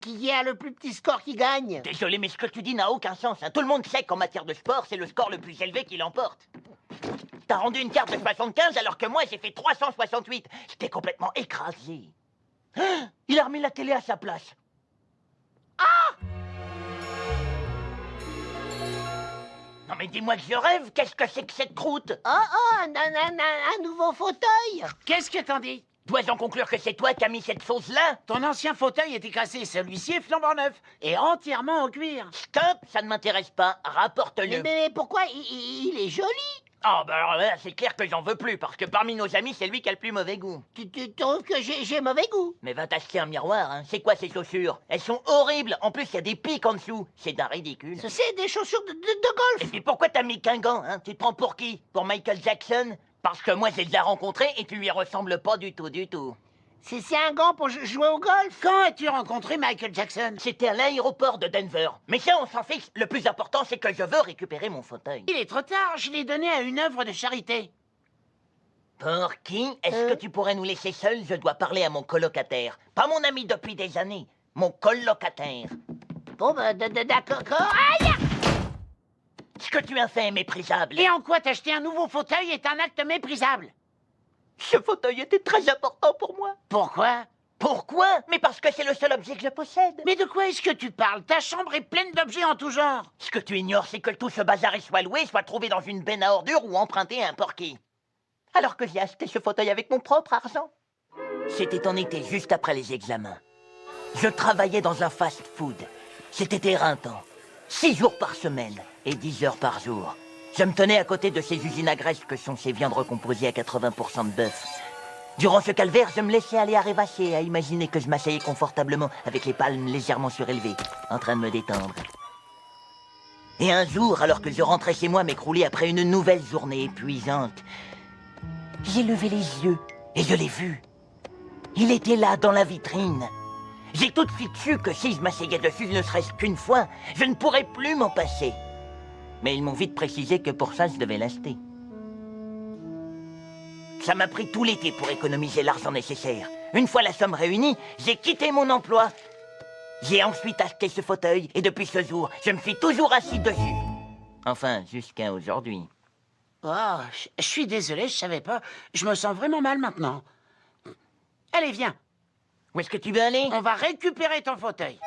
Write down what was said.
Qui a le plus petit score qui gagne? Désolé, mais ce que tu dis n'a aucun sens. Hein. Tout le monde sait qu'en matière de sport, c'est le score le plus élevé qui l'emporte. T'as rendu une carte de 75 alors que moi, j'ai fait 368. J'étais complètement écrasé. Ah, il a remis la télé à sa place. Ah! Non mais dis-moi que je rêve, qu'est-ce que c'est que cette croûte? Un nouveau fauteuil. Qu'est-ce que t'en dis? Dois-je en conclure que c'est toi qui as mis cette sauce-là? Ton ancien fauteuil était cassé, celui-ci est flambant neuf et entièrement en cuir. Stop, ça ne m'intéresse pas, rapporte-le. Mais pourquoi il est joli? Oh, bah alors là, c'est clair que j'en veux plus, parce que parmi nos amis, c'est lui qui a le plus mauvais goût. Tu trouves que j'ai mauvais goût? Mais va t'acheter un miroir, hein. C'est quoi ces chaussures? Elles sont horribles, en plus il y a des pics en dessous. C'est d'un ridicule. C'est des chaussures de Et golf. puis pourquoi t'as mis qu'un gant, hein? Tu te prends pour qui? Pour Michael Jackson? Parce que moi j'ai déjà rencontré et tu lui ressembles pas du tout, du tout. C'est un gant pour jouer au golf. Quand as-tu rencontré Michael Jackson? C'était à l'aéroport de Denver. Mais ça, on s'en fiche. Le plus important, c'est que je veux récupérer mon fauteuil. Il est trop tard, je l'ai donné à une œuvre de charité. Pour qui? Est-ce que tu pourrais nous laisser seuls? Je dois parler à mon colocataire. Pas mon ami depuis des années. Mon colocataire. Bon, bah, d'accord. Aïe! Ce que tu as fait est méprisable. Et en quoi t'acheter un nouveau fauteuil est un acte méprisable? Ce fauteuil était très important pour moi. Pourquoi? Pourquoi? Mais parce que c'est le seul objet que je possède. Mais de quoi est-ce que tu parles? Ta chambre est pleine d'objets en tout genre. Ce que tu ignores, c'est que tout ce bazar est soit loué, soit trouvé dans une benne à ordures ou emprunté à un porquier. Alors que j'ai acheté ce fauteuil avec mon propre argent. C'était en été, juste après les examens. Je travaillais dans un fast-food. C'était éreintant. 6 jours par semaine et 10 heures par jour. Je me tenais à côté de ces usines à graisse que sont ces viandes recomposées à 80% de bœuf. Durant ce calvaire, je me laissais aller à rêvasser, à imaginer que je m'asseyais confortablement avec les palmes légèrement surélevées, en train de me détendre. Et un jour, alors que je rentrais chez moi m'écrouler après une nouvelle journée épuisante, j'ai levé les yeux et je l'ai vu. Il était là, dans la vitrine. J'ai tout de suite su que si je m'asseyais dessus ne serait-ce qu'une fois, je ne pourrais plus m'en passer. Mais ils m'ont vite précisé que pour ça, je devais l'acheter. Ça m'a pris tout l'été pour économiser l'argent nécessaire. Une fois la somme réunie, j'ai quitté mon emploi. J'ai ensuite acheté ce fauteuil et depuis ce jour, je me suis toujours assis dessus. Enfin, jusqu'à aujourd'hui. Oh, je suis désolé, je savais pas. Je me sens vraiment mal maintenant. Allez, viens. Où est-ce que tu veux aller? On va récupérer ton fauteuil.